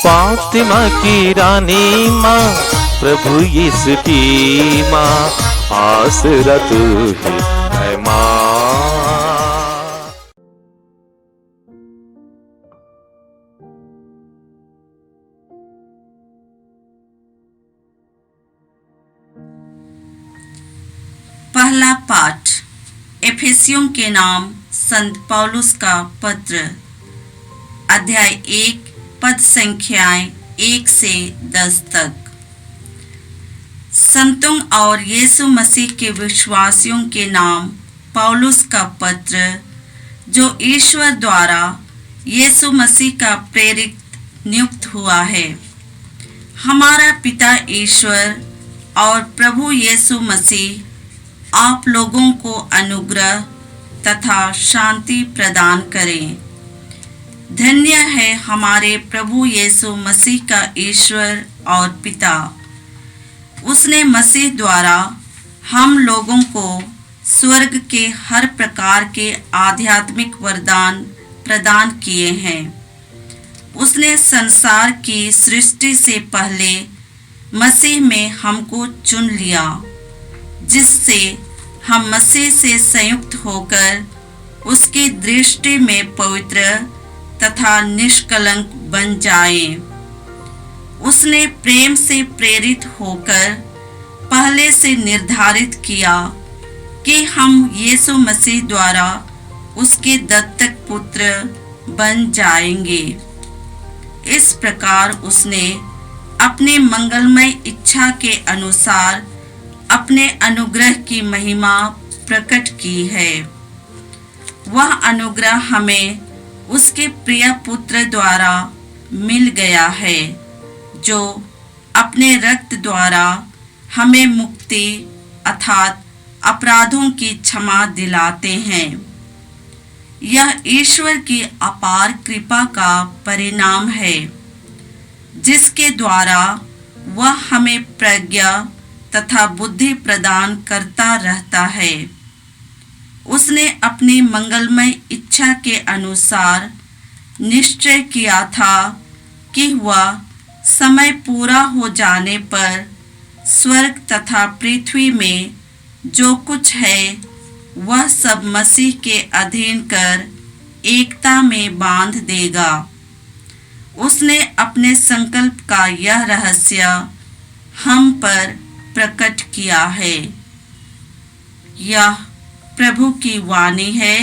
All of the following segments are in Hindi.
फातिमा की रानी माँ, प्रभु यीशु की माँ, आसरा तू ही है माँ। पहला पाठ एफेसियों के नाम संत पौलुस का पत्र, अध्याय 1, पद संख्याएं 1 से 10 तक। संतों और यीशु मसीह के विश्वासियों के नाम पौलुस का पत्र, जो ईश्वर द्वारा यीशु मसीह का प्रेरित नियुक्त हुआ है। हमारा पिता ईश्वर और प्रभु यीशु मसीह आप लोगों को अनुग्रह तथा शांति प्रदान करें। धन्य है हमारे प्रभु यीशु मसीह का ईश्वर और पिता। उसने मसीह द्वारा हम लोगों को स्वर्ग के हर प्रकार के आध्यात्मिक वरदान प्रदान किए हैं। उसने संसार की सृष्टि से पहले मसीह में हमको चुन लिया, जिससे हम मसीह से संयुक्त होकर उसकी दृष्टि में पवित्र तथा निष्कलंक बन जाएं। उसने प्रेम से प्रेरित होकर पहले से निर्धारित किया कि हम यीशु मसीह द्वारा उसके दत्तक पुत्र बन जाएंगे। इस प्रकार उसने अपने मंगलमय इच्छा के अनुसार अपने अनुग्रह की महिमा प्रकट की है। वह अनुग्रह हमें उसके प्रिय पुत्र द्वारा मिल गया है, जो अपने रक्त द्वारा हमें मुक्ति अर्थात अपराधों की क्षमा दिलाते हैं। यह ईश्वर की अपार कृपा का परिणाम है, जिसके द्वारा वह हमें प्रज्ञा तथा बुद्धि प्रदान करता रहता है। उसने अपनी मंगलमय इच्छा के अनुसार निश्चय किया था कि वह समय पूरा हो जाने पर स्वर्ग तथा पृथ्वी में जो कुछ है वह सब मसीह के अधीन कर एकता में बांध देगा। उसने अपने संकल्प का यह रहस्य हम पर प्रकट किया है। यह प्रभु की वाणी है।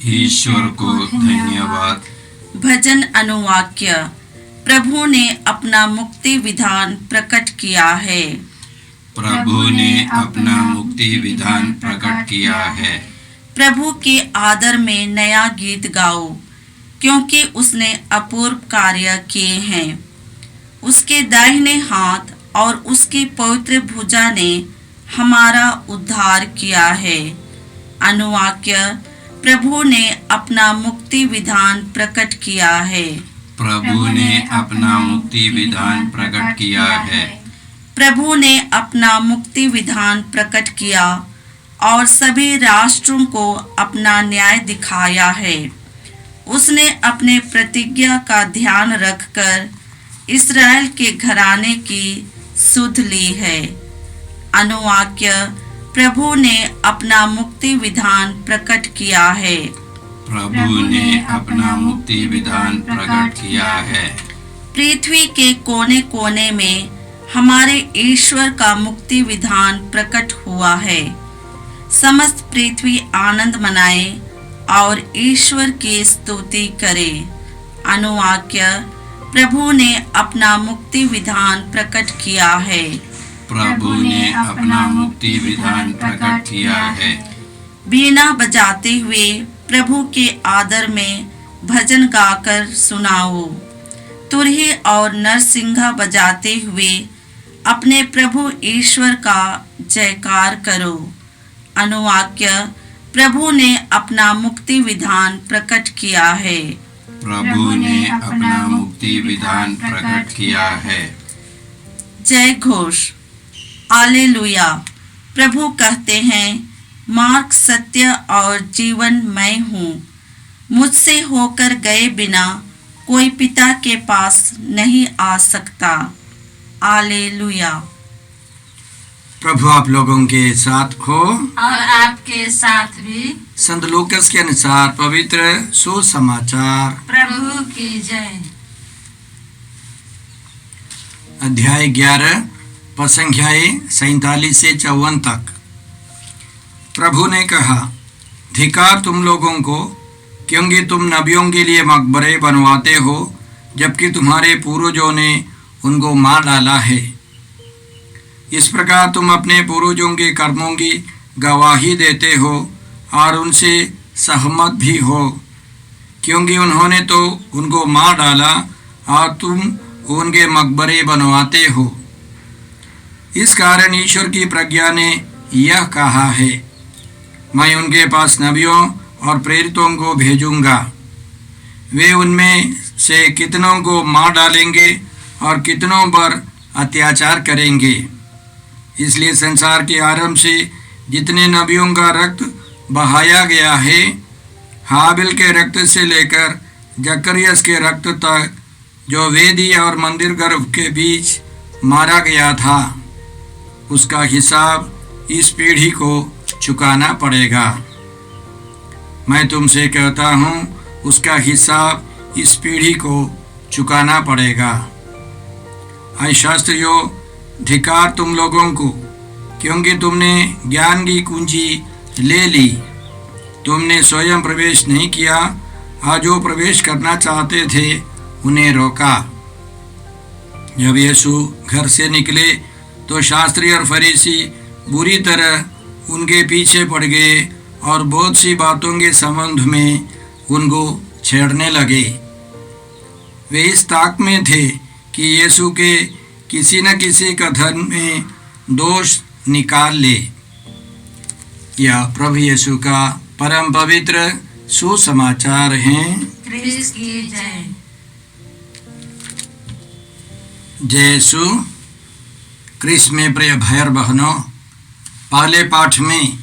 ईश्वर को धन्यवाद। भजन अनुवाक्य। प्रभु ने अपना मुक्ति विधान प्रकट किया है। प्रभु ने अपना मुक्ति विधान प्रकट किया है। प्रभु के आदर में नया गीत गाओ, क्योंकि उसने अपूर्व कार्य किए हैं। उसके दाहिने हाथ और उसकी पवित्र भुजा ने हमारा उद्धार किया है। अनुवाक्य। प्रभु ने अपना मुक्ति विधान प्रकट किया है। प्रभु ने अपना मुक्ति विधान प्रकट किया है। प्रभु ने अपना मुक्ति विधान प्रकट किया और सभी राष्ट्रों को अपना न्याय दिखाया है। उसने अपने प्रतिज्ञा का ध्यान रखकर इस्राएल के घराने की सुध ली है। अनुवाक्य। प्रभु ने अपना मुक्ति विधान प्रकट किया है। प्रभु ने अपना मुक्ति विधान प्रकट किया है। पृथ्वी के कोने कोने में हमारे ईश्वर का मुक्ति विधान प्रकट हुआ है। समस्त पृथ्वी आनंद मनाए और ईश्वर की स्तुति करे। अनुवाक्य। प्रभु ने अपना मुक्ति विधान प्रकट किया है। प्रभु ने अपना मुक्ति विधान प्रकट किया है। बीना बजाते हुए प्रभु के आदर में भजन गाकर सुनाओ। तुरही और नरसिंगा बजाते हुए अपने प्रभु ईश्वर का जयकार करो। अनुवाक्य। प्रभु ने अपना मुक्ति विधान प्रकट किया है। प्रभु ने अपना मुक्ति विधान प्रकट किया है। जय घोष। हालेलुया। प्रभु कहते हैं, मार्ग, सत्य और जीवन मैं हूँ। मुझसे होकर गए बिना कोई पिता के पास नहीं आ सकता। हालेलुया। प्रभु आप लोगों के साथ हो और आपके साथ भी। संत लूकास के अनुसार पवित्र सुसमाचार प्रभु की जय। अध्याय 11 पद संख्याएं 47 से 54 तक। प्रभु ने कहा, धिक्कार तुम लोगों को, क्योंकि तुम नबियों के लिए मकबरे बनवाते हो, जबकि तुम्हारे पूर्वजों ने उनको मार डाला है। इस प्रकार तुम अपने पूर्वजों के कर्मों की गवाही देते हो और उनसे सहमत भी हो, क्योंकि उन्होंने तो उनको मार डाला और तुम उनके मकबरे बनवाते हो। इस कारण ईश्वर की प्रज्ञा ने यह कहा है, मैं उनके पास नबियों और प्रेरितों को भेजूंगा। वे उनमें से कितनों को मार डालेंगे और कितनों पर अत्याचार करेंगे। इसलिए संसार के आरंभ से जितने नबियों का रक्त बहाया गया है, हाबिल के रक्त से लेकर जकरियस के रक्त तक, जो वेदी और मंदिर गर्भ के बीच मारा गया था, उसका हिसाब इस पीढ़ी को चुकाना पड़ेगा। मैं तुमसे कहता हूँ, उसका हिसाब इस पीढ़ी को चुकाना पड़ेगा। आय शास्त्रियों, धिक्कार तुम लोगों को, क्योंकि तुमने ज्ञान की कुंजी ले ली। तुमने स्वयं प्रवेश नहीं किया और जो प्रवेश करना चाहते थे उन्हें रोका। जब यीशु घर से निकले तो शास्त्री और फरीसी बुरी तरह उनके पीछे पड़ गए और बहुत सी बातों के संबंध में उनको छेड़ने लगे। वे इस ताक में थे कि यीशु के किसी न किसी का धर्म में दोष निकाल ले। यह प्रभु यीशु का परम पवित्र सुसमाचार है। क्रिस्त की जय। जय यीशु। क्रिस्त में प्रिय भाई और बहनों, पहले पाठ में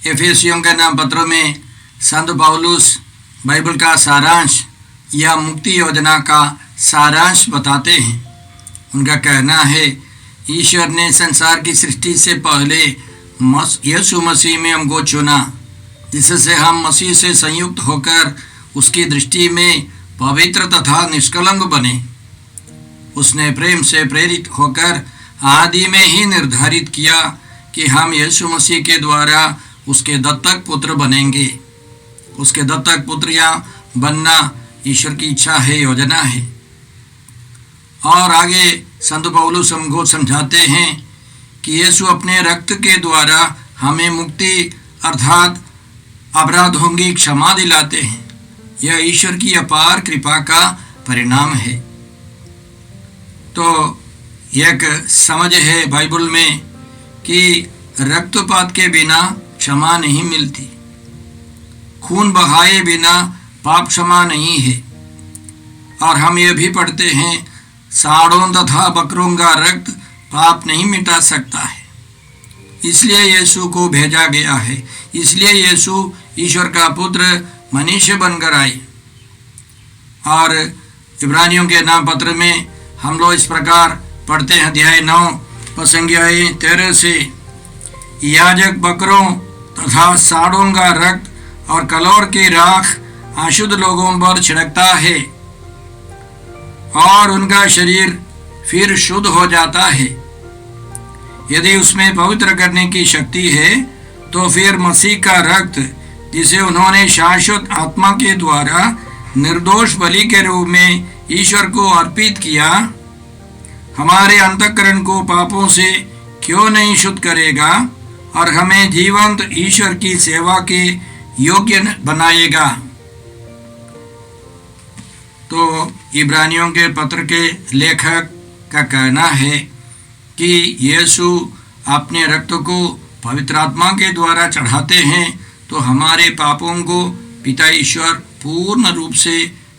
एफेसियों के नाम पत्र में संत पौलुस बाइबल का सारांश या मुक्ति योजना का सारांश बताते हैं। उनका कहना है, ईश्वर ने संसार की सृष्टि से पहले यीशु मसीह में हमको चुना, जिससे हम मसीह से संयुक्त होकर उसकी दृष्टि में पवित्र तथा निष्कलंक बने। उसने प्रेम से प्रेरित होकर आदि में ही निर्धारित किया कि हम यीशु मसीह के द्वारा उसके दत्तक पुत्र बनेंगे। उसके दत्तक पुत्र या बनना ईश्वर की इच्छा है, योजना है। और आगे संत पौलुस हमको समझाते हैं कि यीशु अपने रक्त के द्वारा हमें मुक्ति अर्थात अपराधों की क्षमा दिलाते हैं। यह ईश्वर की अपार कृपा का परिणाम है। तो एक समझ है बाइबल में कि रक्तपात के बिना क्षमा नहीं मिलती, खून बहाए बिना पाप क्षमा नहीं है। और हम ये भी पढ़ते हैं, सांडों तथा बकरों का रक्त पाप नहीं मिटा सकता है। इसलिए यीशु को भेजा गया है। इसलिए यीशु ईश्वर का पुत्र मनुष्य बनकर आए। और इब्रानियों के नाम पत्र में हम लोग इस प्रकार पढ़ते हैं, अध्याय 9 पद संख्याएं 13 से, याजक बकरों तथा सांडों का रक्त और कलौर की राख अशुद्ध लोगों पर छिड़कता है और उनका शरीर फिर शुद्ध हो जाता है। यदि उसमें पवित्र करने की शक्ति है, तो फिर मसीह का रक्त, जिसे उन्होंने शाश्वत आत्मा के द्वारा निर्दोष बलि के रूप में ईश्वर को अर्पित किया, हमारे अंतःकरण को पापों से क्यों नहीं शुद्ध करेगा और हमें जीवंत ईश्वर की सेवा के योग्य बनाएगा। तो इब्रानियों के पत्र के लेखक का कहना है कि यीशु अपने रक्त को पवित्र आत्मा के द्वारा चढ़ाते हैं तो हमारे पापों को पिता ईश्वर पूर्ण रूप से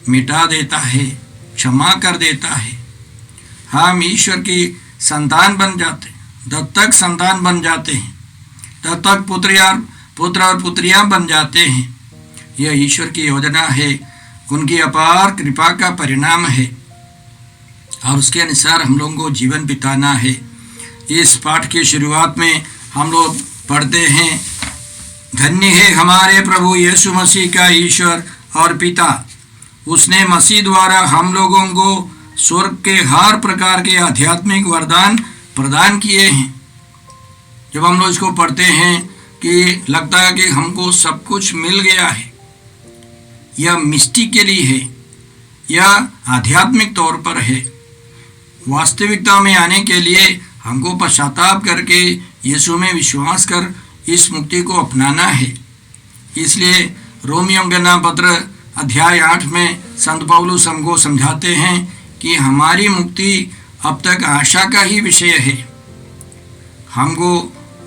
मिटा देता है, क्षमा कर देता है। हम ईश्वर की संतान बन जाते, दत्तक संतान बन जाते हैं, दत्तक पुत्र और पुत्रियां बन जाते हैं। यह ईश्वर की योजना है उनकी अपार कृपा का परिणाम है और उसके अनुसार हम लोगों को जीवन बिताना है। इस पाठ की शुरुआत में हम लोग पढ़ते हैं, धन्य है हमारे प्रभु यीशु मसीह का ईश्वर और पिता, उसने मसीह द्वारा हम लोगों को स्वर्ग के हर प्रकार के आध्यात्मिक वरदान प्रदान किए हैं। जब हम लोग इसको पढ़ते हैं कि लगता है कि हमको सब कुछ मिल गया है, यह मिस्टिकली है, यह आध्यात्मिक तौर पर है। वास्तविकता में आने के लिए हमको पश्चाताप करके यीशु में विश्वास कर इस मुक्ति को अपनाना है। इसलिए रोमियों के नाम पत्र अध्याय 8 में संत पौलुस हमको समझाते हैं कि हमारी मुक्ति अब तक आशा का ही विषय है। हमको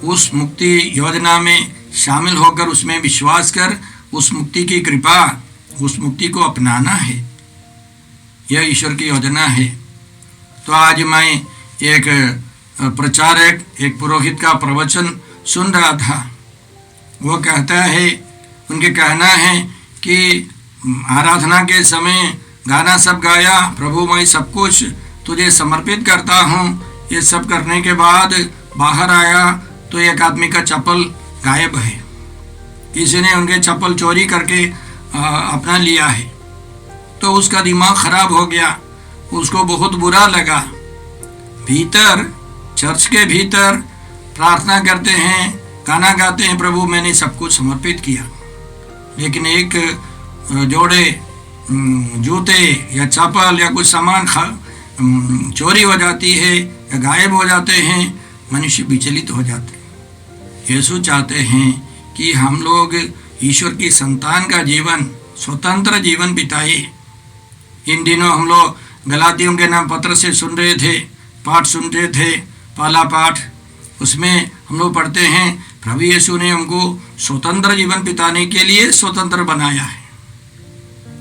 उस मुक्ति योजना में शामिल होकर उसमें विश्वास कर उस मुक्ति की कृपा, उस मुक्ति को अपनाना है। यह ईश्वर की योजना है। तो आज मैं एक प्रचारक, एक पुरोहित का प्रवचन सुन रहा था। वो कहता है, उनके कहना है कि आराधना के समय गाना सब गाया, प्रभु मैं सब कुछ तुझे समर्पित करता हूँ। ये सब करने के बाद बाहर आया तो एक आदमी का चप्पल गायब है। किसी ने उनके चप्पल चोरी करके अपना लिया है। तो उसका दिमाग खराब हो गया, उसको बहुत बुरा लगा। भीतर, चर्च के भीतर प्रार्थना करते हैं, गाना गाते हैं, प्रभु मैंने सब कुछ समर्पित किया। लेकिन एक जोड़े जूते या चप्पल या कुछ सामान चोरी हो जाती है या गायब हो जाते हैं, मनुष्य विचलित हो जाते हैं। यीशु चाहते हैं कि हम लोग ईश्वर की संतान का जीवन, स्वतंत्र जीवन बिताए। इन दिनों हम लोग गलातियों के नाम पत्र से सुन रहे थे, पाठ सुन रहे थे, पहला पाठ, उसमें हम लोग पढ़ते हैं प्रभु यीशु ने हमको स्वतंत्र जीवन बिताने के लिए स्वतंत्र बनाया है।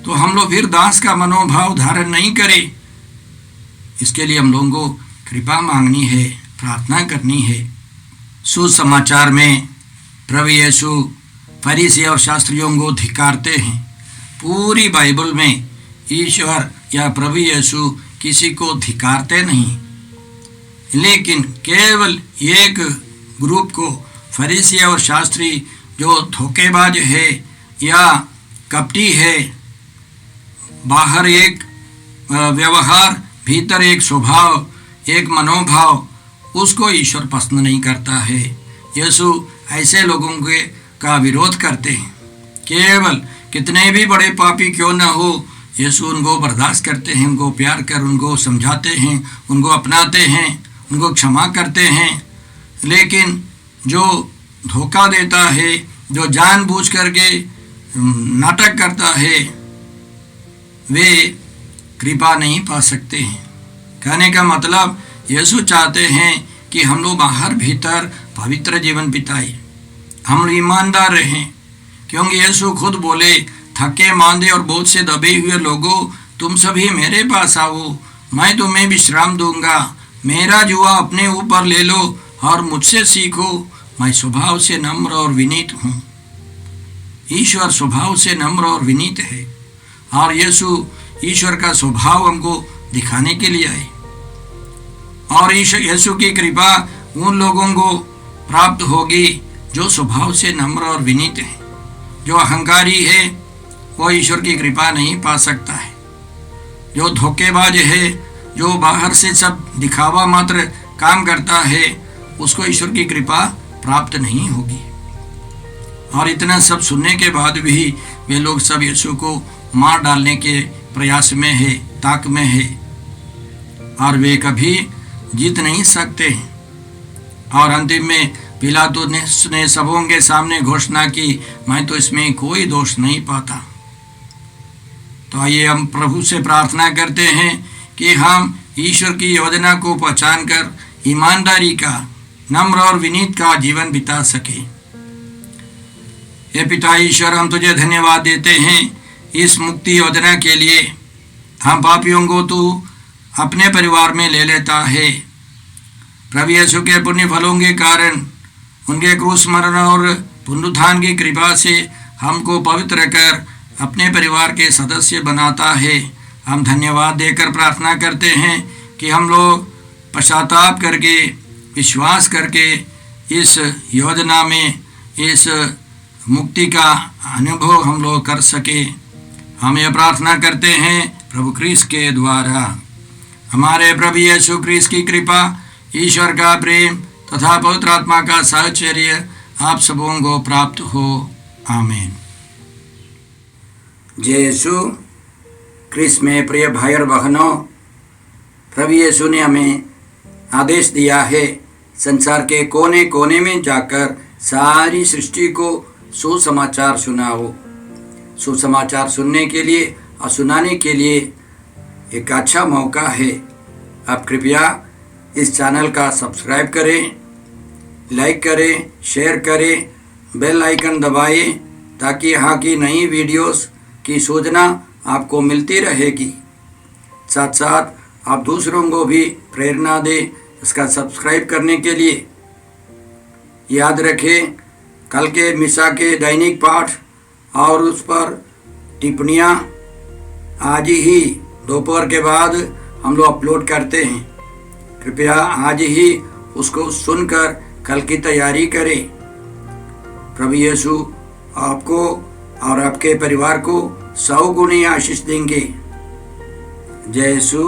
तो हम लोग फिर दास का मनोभाव धारण नहीं करें। इसके लिए हम लोगों को कृपा मांगनी है, प्रार्थना करनी है। सुसमाचार में प्रभु यीशु फरीसी और शास्त्रियों को धिक्कारते हैं। पूरी बाइबल में ईश्वर या प्रभु यीशु किसी को धिक्कारते नहीं, लेकिन केवल एक ग्रुप को, फरीसी और शास्त्री, जो धोखेबाज है या कपटी है, बाहर एक व्यवहार, भीतर एक स्वभाव, एक मनोभाव, उसको ईश्वर पसंद नहीं करता है। यीशु ऐसे लोगों के का विरोध करते हैं। केवल कितने भी बड़े पापी क्यों न हो, यीशु उनको बर्दाश्त करते हैं, उनको प्यार कर उनको समझाते हैं, उनको अपनाते हैं, उनको क्षमा करते हैं। लेकिन जो धोखा देता है, जो जानबूझ करके नाटक करता है, वे कृपा नहीं पा सकते हैं। कहने का मतलब यीशु चाहते हैं कि हम लोग बाहर भीतर पवित्र जीवन बिताए, हम ईमानदार रहें, क्योंकि यीशु खुद बोले, थके मांदे और बोझ से दबे हुए लोगों, तुम सभी मेरे पास आओ, मैं तुम्हें विश्राम दूंगा। मेरा जुआ अपने ऊपर ले लो और मुझसे सीखो, मैं स्वभाव से नम्र और विनीत हूँ। ईश्वर स्वभाव से नम्र और विनीत है और यीशु ईश्वर का स्वभाव हमको दिखाने के लिए आए। और यीशु की कृपा उन लोगों को प्राप्त होगी जो स्वभाव से नम्र और विनीत है। जो अहंकारी है वो ईश्वर की कृपा नहीं पा सकता है। जो धोखेबाज है, जो बाहर से सब दिखावा मात्र काम करता है, उसको ईश्वर की कृपा प्राप्त नहीं होगी। और इतना सब सुनने के बाद भी वे लोग सब यीशु को मार डालने के प्रयास में है, ताक में है, और वे कभी जीत नहीं सकते। और अंतिम में पिलातुस ने सबों के सामने घोषणा की, मैं तो इसमें कोई दोष नहीं पाता। तो आइए हम प्रभु से प्रार्थना करते हैं कि हम ईश्वर की योजना को पहचान कर ईमानदारी का, नम्र और विनीत का जीवन बिता सके। हे पिता ईश्वर, हम तुझे धन्यवाद देते हैं इस मुक्ति योजना के लिए। हम पापियों को तू अपने परिवार में ले लेता है। प्रभु यीशु के पुण्य फलों के कारण, उनके क्रूस मरण और पुनरुत्थान की कृपा से हमको पवित्र कर अपने परिवार के सदस्य बनाता है। हम धन्यवाद देकर प्रार्थना करते हैं कि हम लोग पश्चाताप करके, विश्वास करके इस योजना में, इस मुक्ति का अनुभव हम लोग कर सके। हम ये प्रार्थना करते हैं प्रभु क्रिस्त के द्वारा। हमारे प्रभु यीशु क्रिस्त की कृपा, ईश्वर का प्रेम तथा पवित्र आत्मा का साहचर्य आप सबों को प्राप्त हो। आमीन। जय यीशु क्रिस्त में प्रिय भाई और बहनों, प्रभु यीशु ने हमें आदेश दिया है संसार के कोने कोने में जाकर सारी सृष्टि को सुसमाचार सुनाओ। सुसमाचार सुनने के लिए और सुनाने के लिए एक अच्छा मौका है। आप कृपया इस चैनल का सब्सक्राइब करें, लाइक करें, शेयर करें, बेल आइकन दबाएं ताकि यहाँ की नई वीडियोस की सूचना आपको मिलती रहेगी। साथ साथ आप दूसरों को भी प्रेरणा दें इसका सब्सक्राइब करने के लिए। याद रखें, कल के मिसा के दैनिक पाठ और उस पर टिप्पणियाँ आज ही दोपहर के बाद हम लोग अपलोड करते हैं। कृपया आज ही उसको सुनकर कल की तैयारी करें। प्रभु यीशु आपको और आपके परिवार को 100 गुनी आशीष देंगे। जय यीशु।